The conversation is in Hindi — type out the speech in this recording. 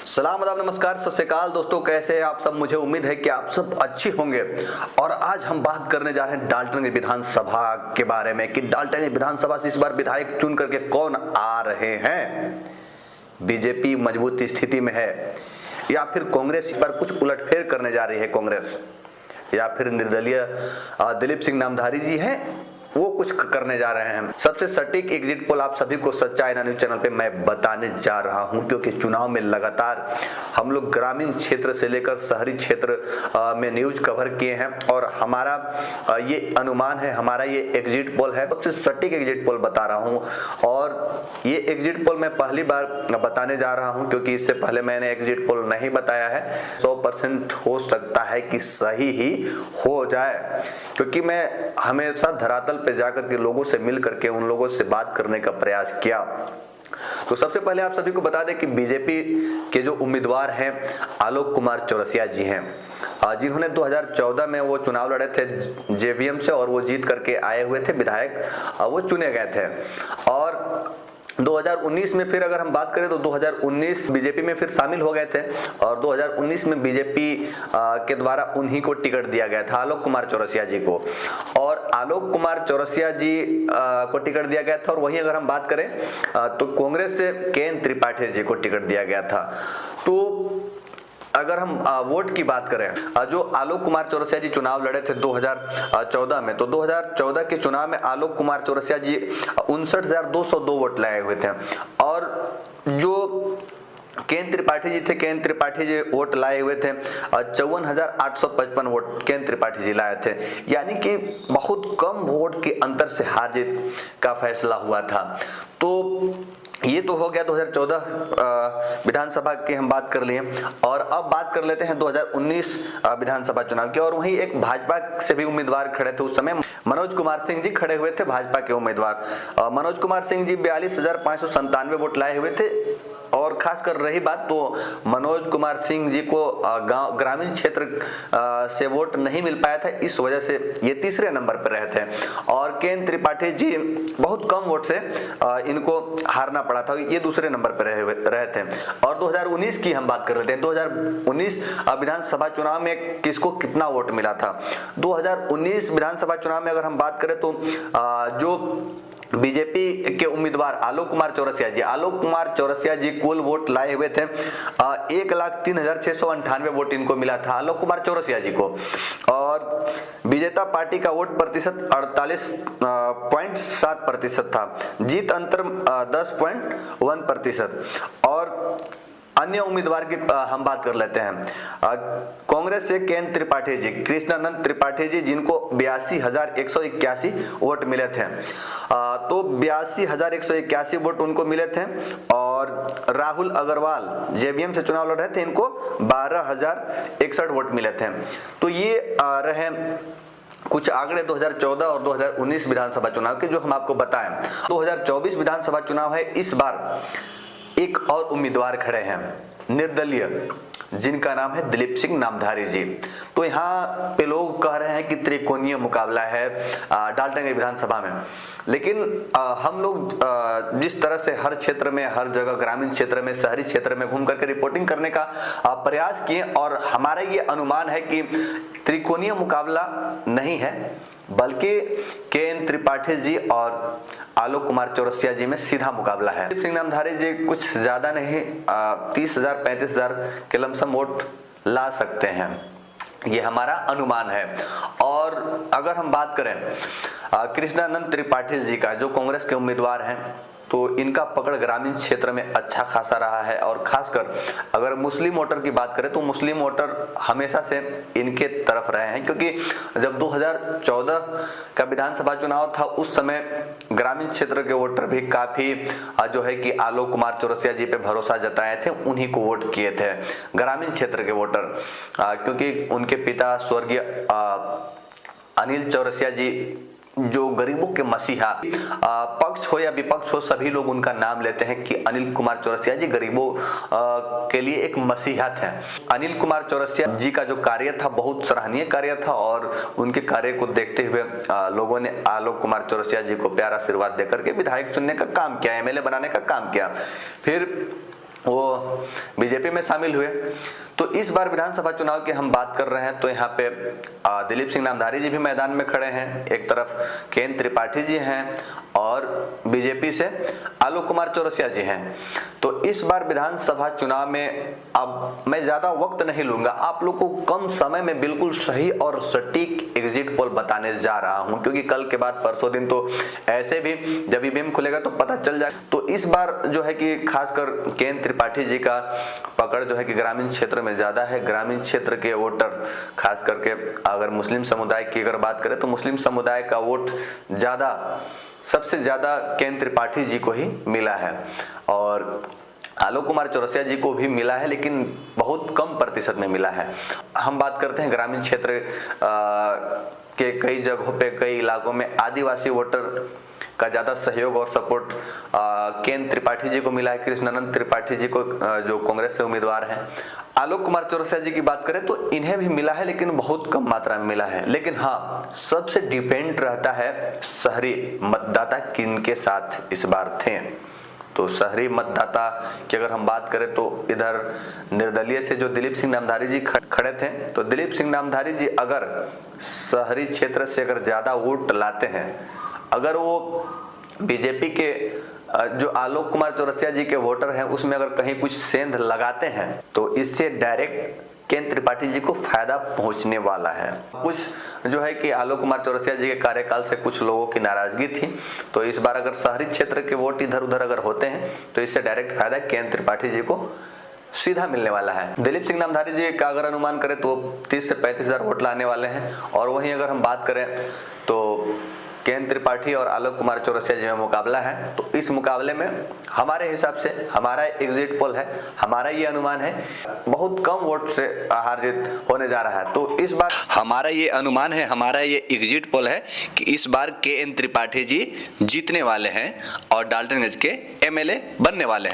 सलाम आदाब नमस्कार सत श्री अकाल दोस्तों, कैसे हैं आप सब। मुझे उम्मीद है कि आप सब अच्छे होंगे। और आज हम बात करने जा रहे हैं डाल्टनगंज विधानसभा के बारे में कि डाल्टनगंज विधानसभा से इस बार विधायक चुन करके कौन आ रहे हैं। बीजेपी मजबूत स्थिति में है या फिर कांग्रेस इस बार कुछ उलटफेर करने जा रही है कांग्रेस, या फिर निर्दलीय दिलीप सिंह नामधारी जी हैं वो कुछ करने जा रहे हैं। सबसे सटीक एग्जिट पोल आप सभी को सच्चा आईना न्यूज चैनल पे मैं बताने जा रहा हूं, क्योंकि चुनाव में लगातार हम लोग ग्रामीण क्षेत्र से लेकर शहरी क्षेत्र में न्यूज कवर किए हैं और हमारा ये अनुमान है, हमारा ये एग्जिट पोल है। सबसे सटीक एग्जिट पोल बता रहा हूं और ये एग्जिट पोल मैं पहली बार बताने जा रहा हूं, क्योंकि इससे पहले मैंने एग्जिट पोल नहीं बताया है। 100% हो सकता है कि सही ही हो जाए, क्योंकि मैं हमेशा धरातल पे जाकर के लोगों से मिल करके उन लोगों से बात करने का प्रयास किया। तो सबसे पहले आप सभी को बता दें कि बीजेपी के जो उम्मीदवार हैं आलोक कुमार चौरसिया जी हैं, जिन्होंने 2014 में वो चुनाव लड़े थे जेवीएम से और वो जीत करके आए हुए थे विधायक, वो चुने गए थे। और 2019 में फिर अगर हम बात करें तो 2019 बीजेपी में फिर शामिल हो गए थे और 2019 में बीजेपी के द्वारा उन्हीं को टिकट दिया गया था, आलोक कुमार चौरसिया जी को। और आलोक कुमार चौरसिया जी को टिकट दिया गया था। और वहीं अगर हम बात करें तो कांग्रेस से के.एन. त्रिपाठी जी को टिकट दिया गया था। तो अगर हम वोट की बात करें, जो आलोक कुमार चौरसिया जी चुनाव लड़े थे 2014 में, तो 2014 के चुनाव में आलोक कुमार चौरसिया जी 59,202 वोट लाए हुए थे। और जो के.एन. त्रिपाठी जी थे, के.एन. त्रिपाठी जी वोट लाए हुए थे 54,855 वोट के.एन. त्रिपाठी जी लाए थे, यानी कि बहुत कम वोट के अंतर से हार जीत का फैसला हुआ था। तो ये तो हो गया 2014 विधानसभा की हम बात कर लिए। और अब बात कर लेते हैं 2019 विधानसभा चुनाव की। और वहीं एक भाजपा से भी उम्मीदवार खड़े थे उस समय, मनोज कुमार सिंह जी खड़े हुए थे भाजपा के उम्मीदवार। मनोज कुमार सिंह जी 42,597 वोट लाए हुए थे। और खासकर रही बात तो मनोज कुमार सिंह जी को ग्रामीण क्षेत्र से वोट नहीं मिल पाया था, इस वजह से ये तीसरे नंबर पर रहे थे। और के.एन. त्रिपाठी जी बहुत कम वोट से इनको हारना पड़ा था, ये दूसरे नंबर पर रहे थे। और 2019 की हम बात कर लेते हैं। 2019 विधानसभा चुनाव में किसको कितना वोट मिला था। 2019 विधानसभा चुनाव में अगर हम बात करें तो जो बीजेपी के उम्मीदवार आलोक कुमार चौरसिया जी कुल वोट लाए हुए थे 1,03,698 वोट इनको मिला था आलोक कुमार चौरसिया जी को। और विजेता पार्टी का वोट प्रतिशत 48.7% था, जीत अंतर 10.1%। और अन्य उम्मीदवार की हम बात कर लेते हैं। कांग्रेस से के.एन. त्रिपाठी जी, कृष्णानंद त्रिपाठी जी, जिनको 82,181 वोट मिले थे। तो 82,181 वोट उनको मिले थे। और राहुल अग्रवाल जेवीएम से चुनाव लड़ रहे थे, इनको 12,061 वोट मिले थे। तो ये रहे कुछ आंकड़े 2014 और 2019 विधानसभा चुनाव के जो हम आपको बताएं। 2024 विधानसभा चुनाव है, इस बार एक और उम्मीदवार खड़े हैं निर्दलीय, जिनका नाम है दिलीप सिंह नामधारी जी। तो यहाँ पे लोग कह रहे हैं कि त्रिकोणीय मुकाबला है डाल्टनगंज विधानसभा में। लेकिन हम लोग जिस तरह से हर क्षेत्र में, हर जगह ग्रामीण क्षेत्र में, शहरी क्षेत्र में घूम करके रिपोर्टिंग करने का प्रयास किए, और हमारा ये अनुमान है कि त्रिकोणीय मुकाबला नहीं है, बल्कि के.एन. त्रिपाठी जी और आलोक कुमार चौरसिया जी में सीधा मुकाबला है। दिलीप सिंह नामधारी जी कुछ ज्यादा नहीं 30,000 35,000 के लमसम वोट ला सकते हैं, ये हमारा अनुमान है। और अगर हम बात करें कृष्णानंद त्रिपाठी जी का, जो कांग्रेस के उम्मीदवार हैं, तो इनका पकड़ ग्रामीण क्षेत्र में अच्छा खासा रहा है। और खासकर अगर मुस्लिम वोटर की बात करें तो मुस्लिम वोटर हमेशा से इनके तरफ रहे हैं, क्योंकि जब 2014 का विधानसभा चुनाव था उस समय ग्रामीण क्षेत्र के वोटर भी काफी जो है कि आलोक कुमार चौरसिया जी पे भरोसा जताए थे, उन्हीं को वोट किए थे ग्रामीण क्षेत्र के वोटर, क्योंकि उनके पिता स्वर्गीय अनिल चौरसिया जी जो गरीबों के मसीहा, पक्ष हो या विपक्ष हो, सभी लोग उनका नाम लेते हैं कि अनिल कुमार चौरसिया जी गरीबों के लिए एक मसीहा थे। अनिल कुमार चौरसिया जी का जो कार्य था बहुत सराहनीय कार्य था, और उनके कार्य को देखते हुए लोगों ने आलोक कुमार चौरसिया जी को प्यार आशीर्वाद देकर के विधायक चुनने का काम किया, एमएलए बनाने का काम किया। फिर वो बीजेपी में शामिल हुए। तो इस बार विधानसभा चुनाव की हम बात कर रहे हैं तो यहाँ पे दिलीप सिंह नामधारी जी भी मैदान में खड़े हैं, एक तरफ केएन त्रिपाठी जी हैं और बीजेपी से आलोक कुमार चौरसिया जी हैं। तो इस बार विधानसभा चुनाव में अब मैं ज्यादा वक्त नहीं लूंगा, आप लोग को कम समय में बिल्कुल सही और सटीक एग्जिट पोल बताने जा रहा हूं, क्योंकि कल के बाद परसों दिन तो ऐसे भी जब ईवीएम खुलेगा तो पता चल जाए। तो इस बार जो है कि खासकर केएन त्रिपाठी जी का पकड़ जो है कि ग्रामीण क्षेत्र में ज्यादा है। ग्रामीण क्षेत्र के वोटर खास करके अगर मुस्लिम समुदाय की अगर बात करें तो मुस्लिम समुदाय का वोट सबसे ज्यादा केएन त्रिपाठी जी को ही मिला है और आलोक कुमार चौरसिया जी को भी मिला है, लेकिन बहुत कम प्रतिशत में मिला है। हम बात करते हैं ग्रामीण क्षेत्र के कई जगहों पे, कई इलाकों में आदिवासी वोटर का ज्यादा सहयोग और सपोर्ट केएन त्रिपाठी जी को मिला है, कृष्णानंद त्रिपाठी जी को जो कांग्रेस से उम्मीदवार हैं। आलोक कुमार चौरसिया जी की बात करें तो इन्हें भी मिला है, लेकिन बहुत कम मात्रा में मिला है। लेकिन हाँ, सबसे डिपेंड रहता है शहरी मतदाता किनके साथ इस बार थे। तो शहरी मतदाता की अगर हम बात करें तो इधर निर्दलीय से जो दिलीप सिंह नामधारी जी खड़े थे, तो दिलीप सिंह नामधारी जी अगर शहरी क्षेत्र से अगर ज्यादा वोट लाते हैं, अगर वो बीजेपी के जो आलोक कुमार चौरसिया जी के वोटर हैं उसमें अगर कहीं कुछ सेंध लगाते हैं तो इससे डायरेक्ट केएन त्रिपाठी जी को फायदा पहुंचने वाला है। कुछ जो है कि आलोक कुमार चौरसिया जी के कार्यकाल से कुछ लोगों की नाराजगी थी, तो इस बार अगर शहरी क्षेत्र के वोट इधर उधर अगर होते हैं तो इससे डायरेक्ट फायदा केएन त्रिपाठी जी को सीधा मिलने वाला है। दिलीप सिंह नामधारी जी का अगर अनुमान करें तो 30 से 35 हजार वोट लाने वाले हैं। और वहीं अगर हम बात करें तो केएन त्रिपाठी और आलोक कुमार चौरसिया जी में मुकाबला है। तो इस मुकाबले में हमारे हिसाब से हमारा एग्जिट पोल है, हमारा ये अनुमान है बहुत कम वोट से हार जीत होने जा रहा है। तो इस बार हमारा ये अनुमान है, हमारा ये एग्जिट पोल है कि इस बार केएन त्रिपाठी जी जीतने वाले हैं और डाल्टनगंज के एमएलए बनने वाले हैं।